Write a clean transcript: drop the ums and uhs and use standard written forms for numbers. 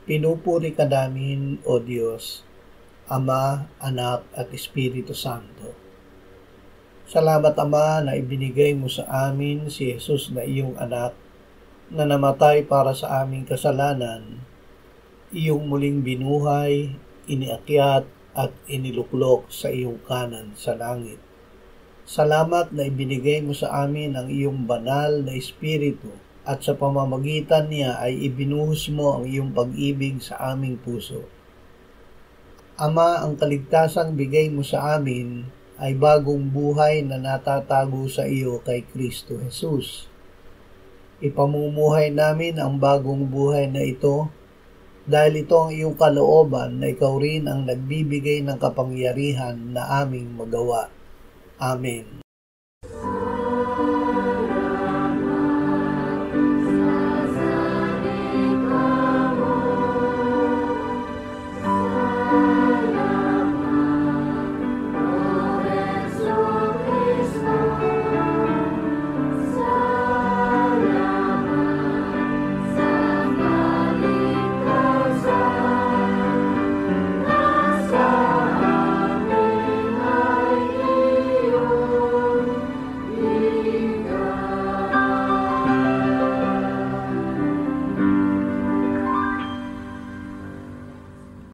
Pinupuri ka namin, O Diyos, Ama, Anak at Espiritu Santo. Salamat, Ama, na ibinigay mo sa amin si Jesus na iyong anak, na namatay para sa aming kasalanan, iyong muling binuhay, iniakyat at iniluklok sa iyong kanan sa langit. Salamat na ibinigay mo sa amin ang iyong banal na Espiritu at sa pamamagitan niya ay ibinuhos mo ang iyong pag-ibig sa aming puso. Ama, ang kaligtasang bigay mo sa amin ay bagong buhay na natatago sa iyo kay Kristo Jesus. Ipamumuhay namin ang bagong buhay na ito dahil ito ang iyong kalooban na ikaw rin ang nagbibigay ng kapangyarihan na aming magawa. Amen.